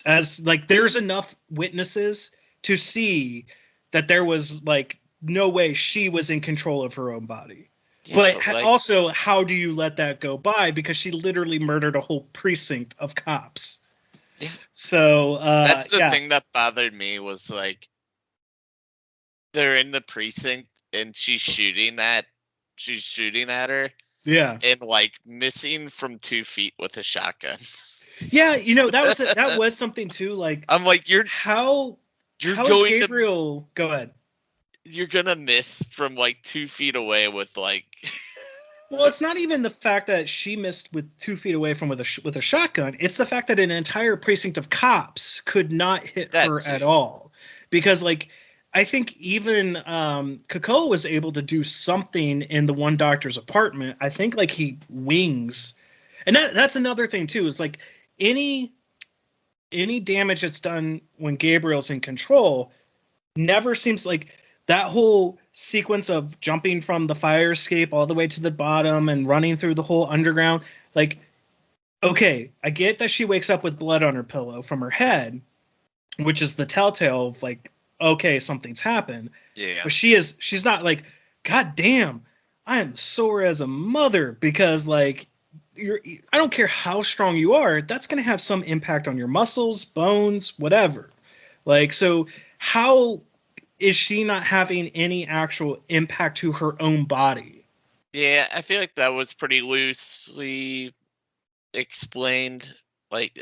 as like, there's enough witnesses to see that there was like no way she was in control of her own body. Yeah, but like, also, how do you let that go by? Because she literally murdered a whole precinct of cops. Yeah. So that's the thing that bothered me was, like, they're in the precinct and she's shooting at her. Yeah. And, like, missing from 2 feet with a shotgun. Yeah, you know, that was something too. Like, I'm like, how is Gabriel? Go ahead. You're gonna miss from like 2 feet away with like. Well, it's not even the fact that she missed with 2 feet away from with a shotgun. It's the fact that an entire precinct of cops could not hit her at all, because like, I think even Kakko was able to do something in the one doctor's apartment. I think like he wings, and that's another thing too. Is like any damage that's done when Gabriel's in control never seems like. That whole sequence of jumping from the fire escape all the way to the bottom and running through the whole underground, like, okay, I get that she wakes up with blood on her pillow from her head, which is the telltale of like, okay, something's happened. Yeah. But she's not like, God damn, I am sore as a mother, because like, I don't care how strong you are, that's going to have some impact on your muscles, bones, whatever. Like, so how is she not having any actual impact to her own body? Yeah, I feel like that was pretty loosely explained, like,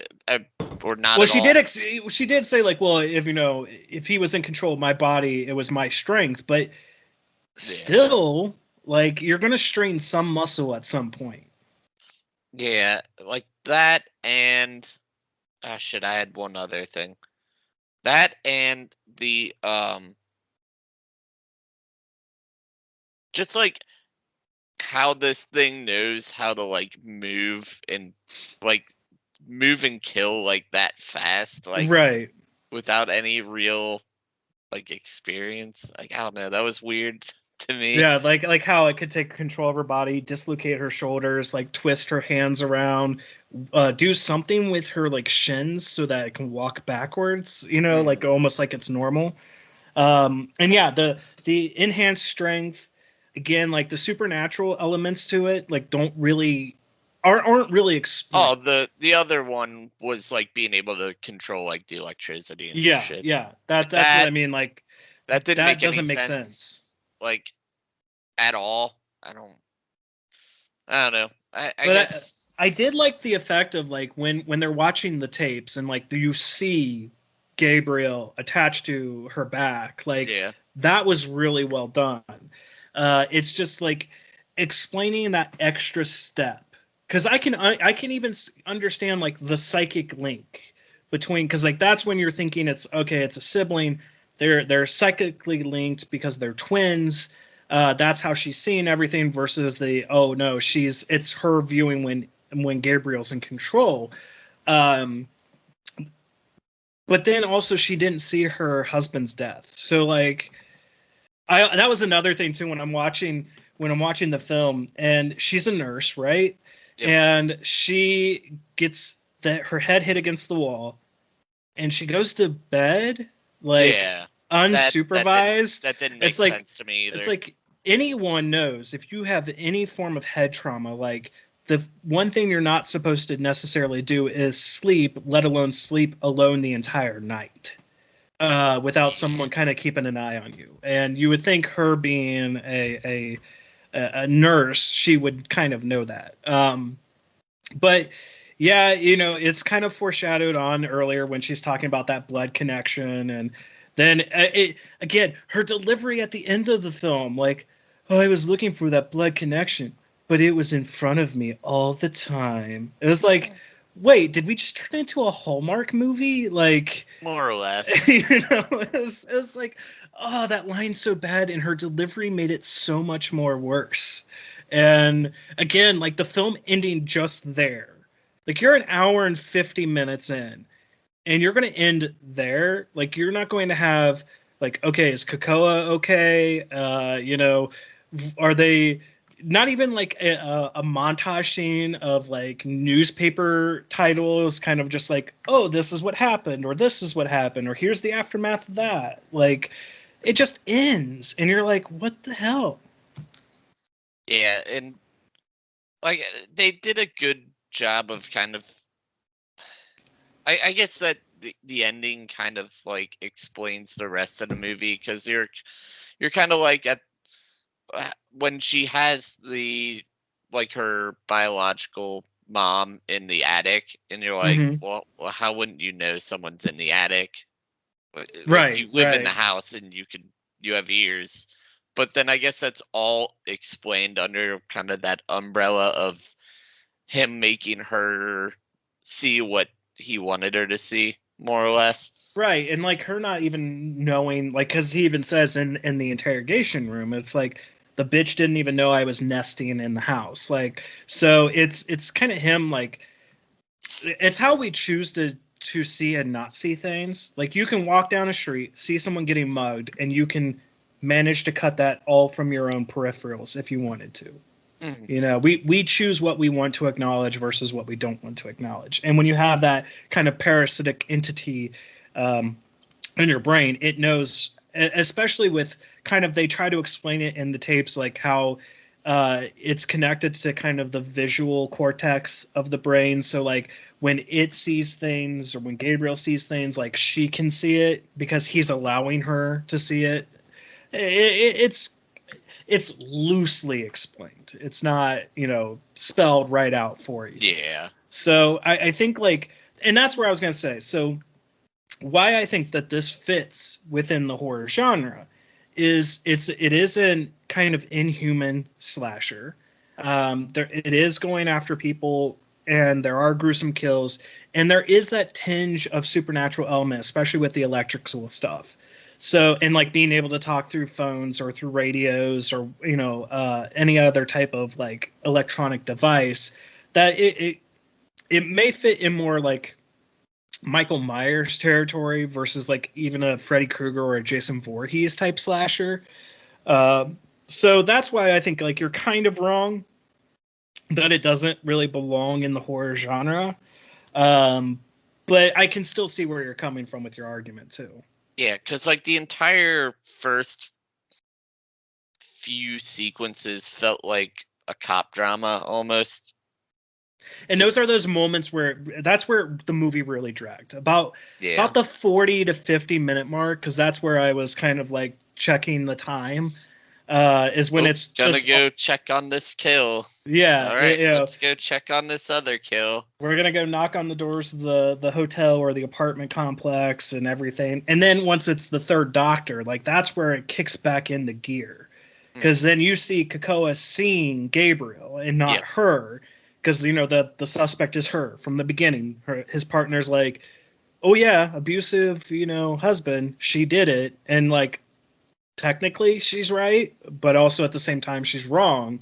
or not. Well, at all. She did say, like, well, if he was in control of my body, it was my strength. But still, like, you're gonna strain some muscle at some point. Yeah, like that, and shit, I had one other thing. That and the just like how this thing knows how to like move and kill like that fast, like, right, without any real like experience. Like, I don't know, that was weird to me. Yeah, like how it could take control of her body, dislocate her shoulders, like twist her hands around, do something with her like shins so that it can walk backwards, like almost like it's normal. And yeah, the enhanced strength, again, like the supernatural elements to it, like aren't really explained. Oh, the other one was like being able to control like the electricity and shit. Yeah, that's what I mean. Like, that doesn't make sense. Like, at all. I don't know. I guess I did like the effect of like when they're watching the tapes and like you see Gabriel attached to her back, like, that was really well done. It's just like explaining that extra step, because I can even understand like the psychic link between, because like that's when you're thinking it's okay, it's a sibling, they're psychically linked because they're twins. That's how she's seeing everything versus the, oh no, it's her viewing when Gabriel's in control. But then also she didn't see her husband's death. So like, that was another thing too when I'm watching the film, and she's a nurse, right? Yep. And she gets her head hit against the wall, and she goes to bed like unsupervised. That didn't make sense to me either. It's like anyone knows if you have any form of head trauma, like the one thing you're not supposed to necessarily do is sleep, let alone sleep alone the entire night. Without someone kind of keeping an eye on you. And you would think her being a nurse, she would kind of know that. But yeah, it's kind of foreshadowed on earlier when she's talking about that blood connection. And then again, her delivery at the end of the film, like, oh, I was looking for that blood connection, but it was in front of me all the time. It was like, wait, did we just turn into a Hallmark movie? Like, more or less. It's like, oh, that line's so bad, and her delivery made it so much more worse. And again, like the film ending just there. Like you're an hour and 50 minutes in, and you're going to end there. Like you're not going to have like, okay, is Krakoa okay? Are they... Not even like a montage scene of like newspaper titles, kind of just like, oh, this is what happened, or this is what happened, or here's the aftermath of that. Like, it just ends, and you're like, what the hell? Yeah, and like they did a good job of kind of, I guess that the ending kind of like explains the rest of the movie, because you're kind of like at when she has her biological mom in the attic, and you're like, well, how wouldn't you know someone's in the attic? Right. You live in the house and you have ears. But then I guess that's all explained under kind of that umbrella of him making her see what he wanted her to see, more or less. Right. And like her not even knowing, like, because he even says in the interrogation room, it's like, the bitch didn't even know I was nesting in the house. Like, so it's kind of him, like, it's how we choose to see and not see things. Like, you can walk down a street, see someone getting mugged, and you can manage to cut that all from your own peripherals if you wanted to. Mm-hmm. We choose what we want to acknowledge versus what we don't want to acknowledge. And when you have that kind of parasitic entity in your brain, it knows, especially with kind of, they try to explain it in the tapes, like how it's connected to kind of the visual cortex of the brain. So like when it sees things, or when Gabriel sees things, like she can see it because he's allowing her to see it. It's loosely explained. It's not, spelled right out for you. Yeah. So I think like, and that's where I was going to say. So why I think that this fits within the horror genre is it is a kind of inhuman slasher. It is going after people, and there are gruesome kills, and there is that tinge of supernatural element, especially with the electrical stuff. So, and like being able to talk through phones or through radios or any other type of like electronic device, that it may fit in more like Michael Myers territory versus like even a Freddy Krueger or a Jason Voorhees type slasher. So that's why I think like you're kind of wrong that it doesn't really belong in the horror genre. But I can still see where you're coming from with your argument too. Yeah, because like the entire first few sequences felt like a cop drama almost. And those are those moments where that's where the movie really dragged about the 40 to 50 minute mark. Cause that's where I was kind of like checking the time, is when it's gonna just go check on this kill. Yeah. All right. Let's go check on this other kill. We're going to go knock on the doors of the hotel or the apartment complex and everything. And then once it's the third doctor, like that's where it kicks back into gear. Cause then you see Krakoa seeing Gabriel and not her. Because, the suspect is her from the beginning. His partner's like, oh yeah, abusive, husband, she did it, and like technically she's right, but also at the same time she's wrong.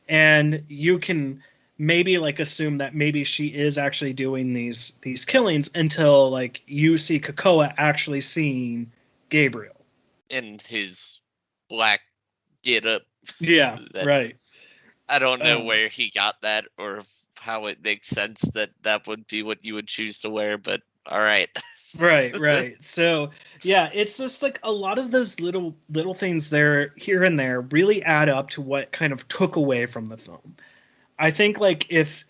And you can maybe like assume that maybe she is actually doing these killings until like you see Krakoa actually seeing Gabriel in his black get up. Yeah, right. I don't know where he got that or how it makes sense that would be what you would choose to wear, but all right. Right. So yeah, it's just like a lot of those little things there here and there really add up to what kind of took away from the film. I think like if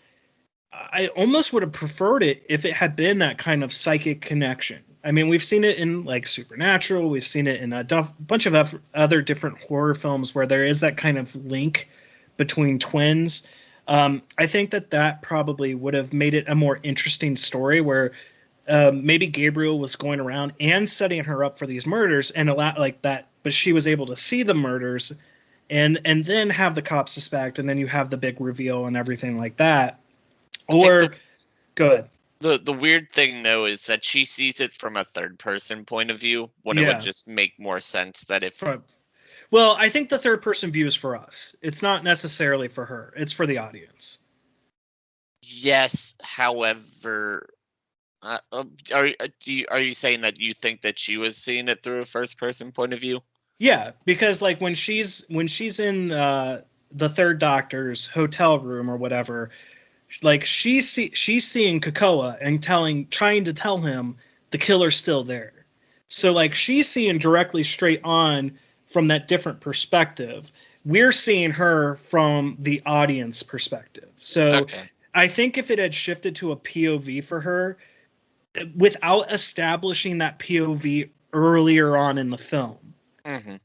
I almost would have preferred it if it had been that kind of psychic connection. I mean, we've seen it in like Supernatural, we've seen it in a bunch of other different horror films where there is that kind of link between twins. I think that probably would have made it a more interesting story where maybe Gabriel was going around and setting her up for these murders and a lot like that, but she was able to see the murders and then have the cops suspect, and then you have the big reveal and everything like that. Or good. The weird thing though is that she sees it from a third person point of view when it would just make more sense that if well, I think the third person view is for us. It's not necessarily for her. It's for the audience. Yes, however, are you saying that you think that she was seeing it through a first person point of view? Yeah, because like when she's in the third doctor's hotel room or whatever, like she's seeing Krakoa and trying to tell him the killer's still there. So like she's seeing directly straight on from that different perspective. We're seeing her from the audience perspective. So I think if it had shifted to a POV for her, without establishing that POV earlier on in the film,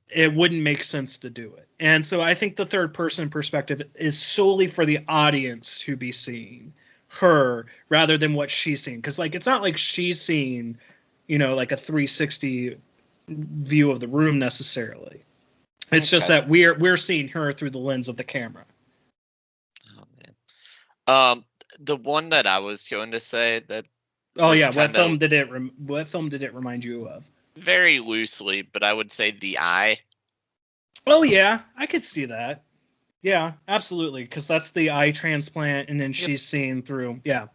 it wouldn't make sense to do it. And so I think the third person perspective is solely for the audience to be seeing her rather than what she's seeing. Because like it's not like she's seeing, like a 360 view of the room necessarily. It's just that we're seeing her through the lens of the camera. Oh man. The one that I was going to say that. Oh yeah, what film did it remind you of? Very loosely, but I would say The Eye. Oh yeah, I could see that. Yeah, absolutely, because that's the eye transplant, and then she's seeing through. Yeah,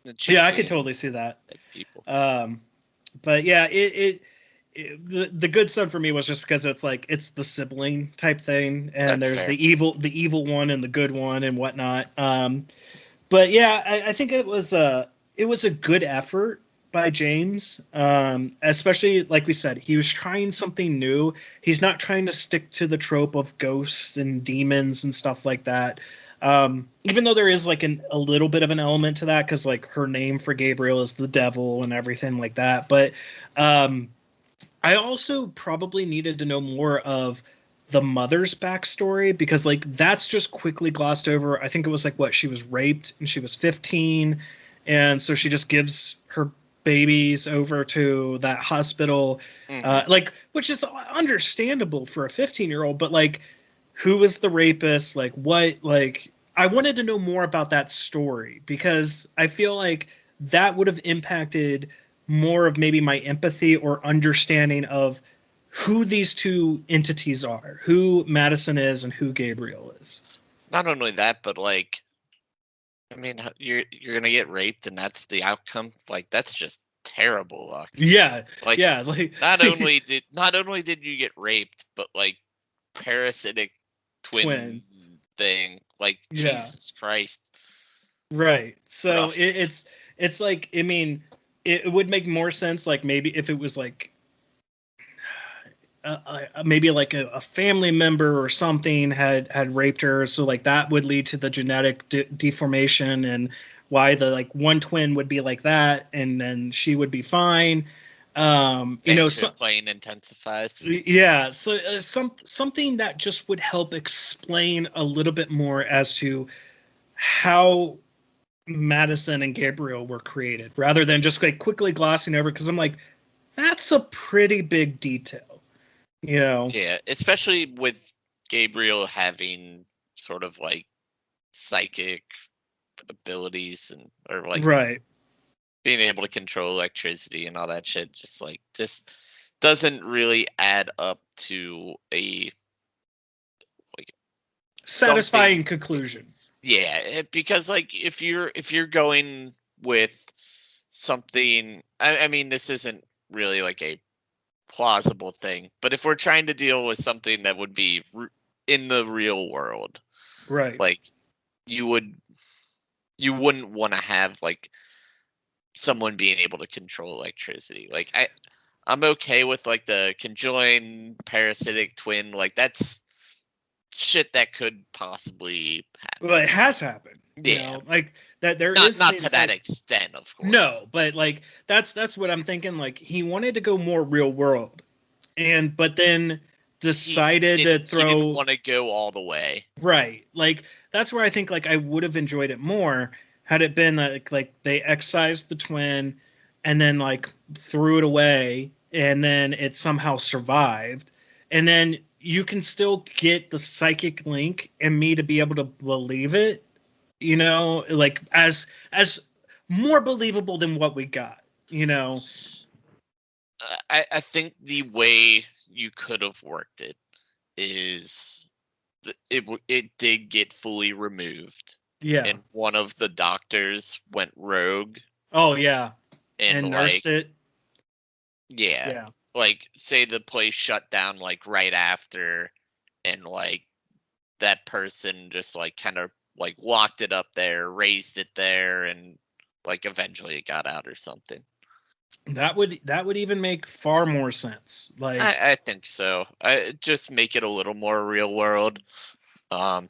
I could totally see that. People. But yeah, the good stuff for me was just because it's like it's the sibling type thing, and That's there's fair. the evil one and the good one and whatnot. But yeah, I think it was a good effort by James, especially like we said, he was trying something new. He's not trying to stick to the trope of ghosts and demons and stuff like that. Even though there is like a little bit of an element to that, because like her name for Gabriel is the devil and everything like that. But I also probably needed to know more of the mother's backstory, because like that's just quickly glossed over. I think it was like she was raped and she was 15, and so she just gives her babies over to that hospital, which is understandable for a 15-year-old, but like who was the rapist, like what, like I wanted to know more about that story, because I feel like that would have impacted more of maybe my empathy or understanding of who these two entities are, who Madison is and who Gabriel is. Not only that, but like, I mean, you're gonna get raped and that's the outcome. Like that's just terrible luck. Yeah, like yeah. Like not only did you get raped, but like parasitic twin thing. Like Jesus Christ. Right. So it's like, I mean, it would make more sense like maybe if it was like maybe like a family member or something had raped her, so like that would lead to the genetic deformation and why the like one twin would be like that and then she would be fine. Playing intensifies. Yeah, so something that just would help explain a little bit more as to how Madison and Gabriel were created, rather than just like quickly glossing over, because I'm like, that's a pretty big detail. Yeah, especially with Gabriel having sort of like psychic abilities or like right. being able to control electricity and all that shit just doesn't really add up to a satisfying conclusion. Yeah, because like if you're going with something, I mean, this isn't really like a plausible thing, but if we're trying to deal with something that would be in the real world, right? Like you wouldn't want to have like someone being able to control electricity. Like I'm okay with like the conjoined parasitic twin, like that's shit that could possibly happen. Well, it has happened. Yeah, you know? Like that. There not is not to that extent, of course. No, but like that's what I'm thinking. Like he wanted to go more real world, but then decided to throw. He didn't want to go all the way. Right. Like that's where I think like I would have enjoyed it more had it been like they excised the twin, and then like threw it away, and then it somehow survived, and then you can still get the psychic link and me to be able to believe it, you know, like as more believable than what we got, you know. I think the way you could have worked it is it did get fully removed. Yeah. And one of the doctors went rogue. Oh yeah. And nursed it. Yeah. Yeah. Like say the place shut down like right after, and like that person just like kind of like locked it up there, raised it there, and like eventually it got out or something. That would even make far more sense. Like I think so. I just make it a little more real world, and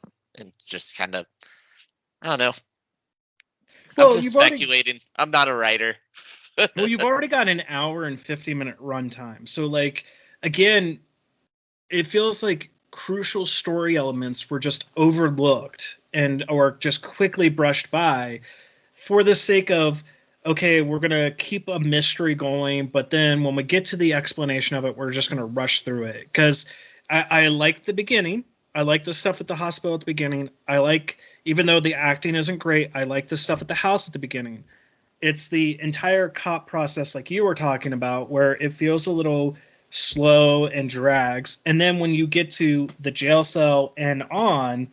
just kind of, I don't know. Well, I'm just speculating. I'm not a writer. Well, you've already got an hour and 50-minute runtime. So, like, again, it feels like crucial story elements were just overlooked or just quickly brushed by for the sake of, okay, we're going to keep a mystery going, but then when we get to the explanation of it, we're just going to rush through it. Because I like the beginning. I like the stuff at the hospital at the beginning. I like, even though the acting isn't great, I like the stuff at the house at the beginning. It's the entire cop process, like you were talking about, where it feels a little slow and drags. And then when you get to the jail cell and on,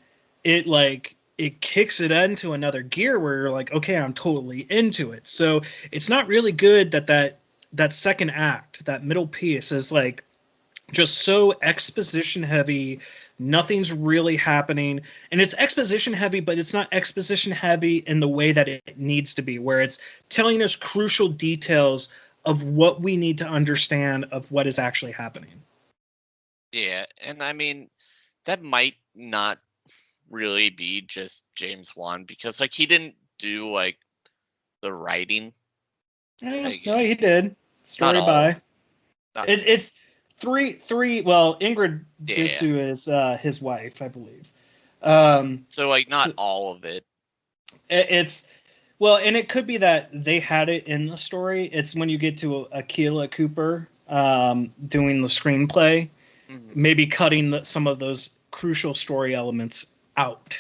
it kicks it into another gear where you're like, okay, I'm totally into it. So it's not really good that second act, that middle piece is like just so exposition heavy. Nothing's really happening, and it's exposition heavy, but it's not exposition heavy in the way that it needs to be, where it's telling us crucial details of what we need to understand of what is actually happening. Yeah, and I mean, that might not really be just James Wan, because like he didn't do like the writing. Like, no, he did. Story by. It's three. Well, Ingrid Bisu is his wife, I believe. So like not all of it. It's well, and it could be that they had it in the story. It's when you get to Akilah Cooper doing the screenplay, maybe cutting some of those crucial story elements out.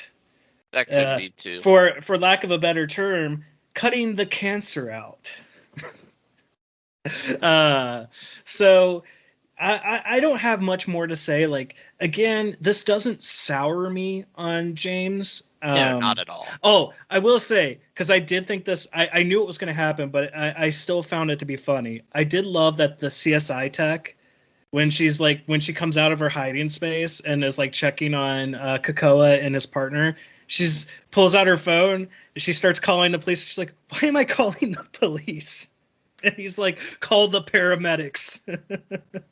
That could be too. For lack of a better term, cutting the cancer out. So I don't have much more to say. Like, again, this doesn't sour me on James. No, not at all. Oh, I will say, because I did think this, I knew it was going to happen, but I still found it to be funny. I did love that the CSI tech, when she comes out of her hiding space and is like checking on Kakoa and his partner, pulls out her phone and she starts calling the police. She's like, why am I calling the police? And he's like, call the paramedics.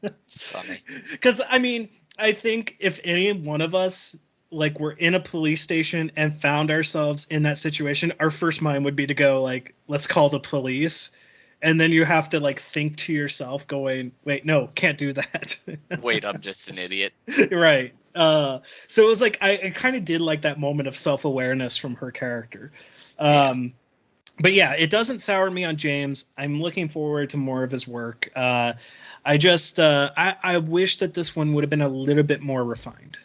It's funny. Because, I mean, I think if any one of us, like, were in a police station and found ourselves in that situation, our first mind would be to go, like, let's call the police. And then you have to, like, think to yourself going, wait, no, can't do that. Wait, I'm just an idiot. Right. So it was like, I kind of did like that moment of self-awareness from her character. But yeah, it doesn't sour me on James. I'm looking forward to more of his work. I wish that this one would have been a little bit more refined.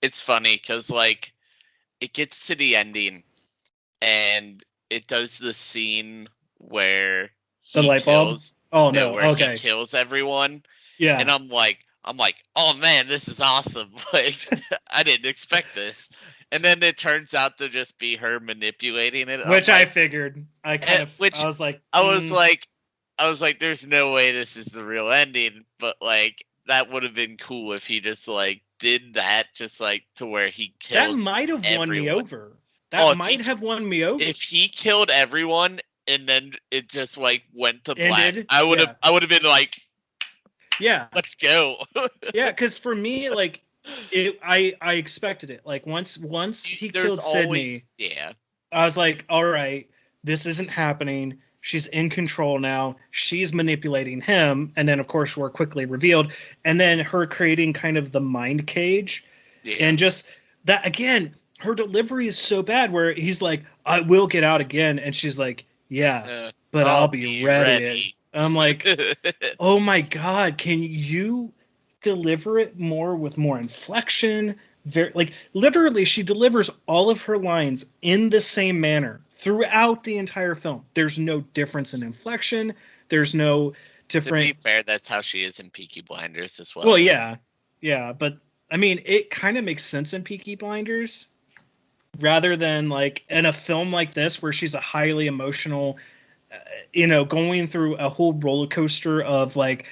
It's funny because like it gets to the ending and it does the scene where the light bulb. Oh no! Where Okay. he kills everyone. Yeah. And I'm like, oh man, this is awesome. Like, I didn't expect this. And then it turns out to just be her manipulating it. Which I figured. I was like, there's no way this is the real ending. But like, that would have been cool if he just like did that, just like to where he kills. That might have won me over. Have won me over. If he killed everyone and then it just like went to black, Ended? I would have been like, yeah, let's go. Yeah, because for me, like, I expected it. Like once he killed Sydney, I was like, all right, this isn't happening. She's in control now. She's manipulating him, and then of course we're quickly revealed, and then her creating kind of the mind cage, and just that again. Her delivery is so bad where he's like, I will get out again. And she's like, yeah, but I'll be ready. I'm like, oh my God, can you deliver it more with more inflection? Literally, she delivers all of her lines in the same manner throughout the entire film. There's no difference in inflection. There's no different. To be fair, that's how she is in Peaky Blinders as well. Well, yeah. But I mean, it kind of makes sense in Peaky Blinders. Rather than like in a film like this where she's a highly emotional, going through a whole roller coaster of like,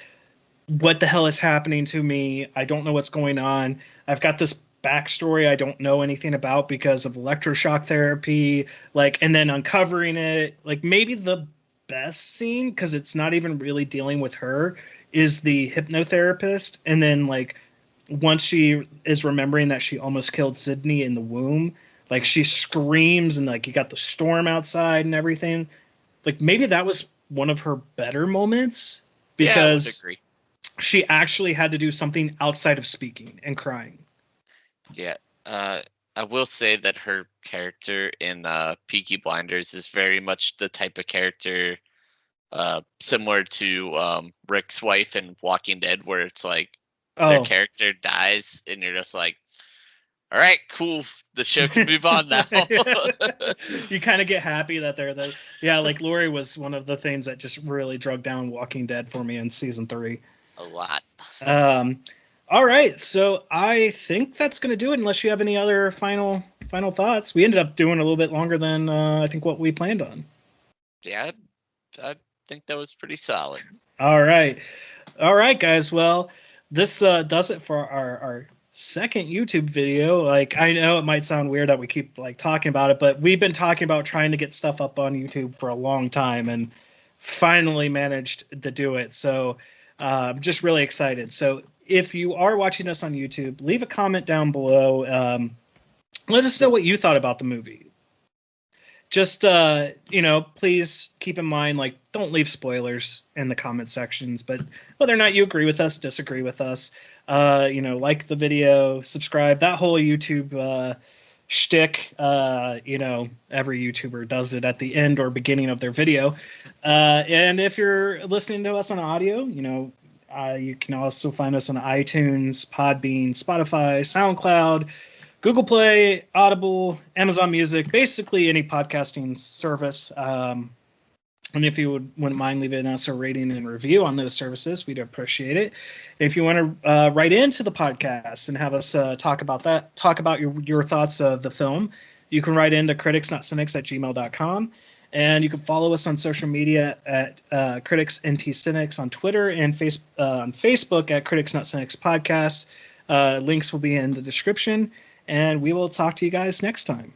what the hell is happening to me? I don't know what's going on. I've got this backstory I don't know anything about because of electroshock therapy, and then uncovering it. Like maybe the best scene, because it's not even really dealing with her, is the hypnotherapist. And then like once she is remembering that she almost killed Sydney in the womb, like she screams and like you got the storm outside and everything. Like maybe that was one of her better moments because she actually had to do something outside of speaking and crying. Yeah. I will say that her character in Peaky Blinders is very much the type of character similar to Rick's wife in Walking Dead, where it's like their character dies and you're just like, all right, cool. The show can move on now. You kind of get happy that they're the like Lori was one of the things that just really drug down Walking Dead for me in season 3. A lot. All right, so I think that's going to do it. Unless you have any other final thoughts, we ended up doing a little bit longer than I think what we planned on. Yeah, I think that was pretty solid. All right, guys. Well, this does it for our second YouTube video. Like, I know it might sound weird that we keep like talking about it, but we've been talking about trying to get stuff up on YouTube for a long time and finally managed to do it. So I'm just really excited. So if you are watching us on YouTube, leave a comment down below. Let us know what you thought about the movie. Just, please keep in mind, like, don't leave spoilers in the comment sections, but whether or not you agree with us, disagree with us, like the video, subscribe, that whole YouTube shtick, every YouTuber does it at the end or beginning of their video. And if you're listening to us on audio, you can also find us on iTunes, Podbean, Spotify, SoundCloud, Google Play, Audible, Amazon Music, basically any podcasting service. And if you wouldn't mind leaving us a rating and review on those services, we'd appreciate it. If you want to write into the podcast and have us talk about your thoughts of the film, you can write into criticsnotcynics@gmail.com. And you can follow us on social media at criticsnotcynics on Twitter and on Facebook at Critics Not Cynics Podcast. Links will be in the description. And we will talk to you guys next time.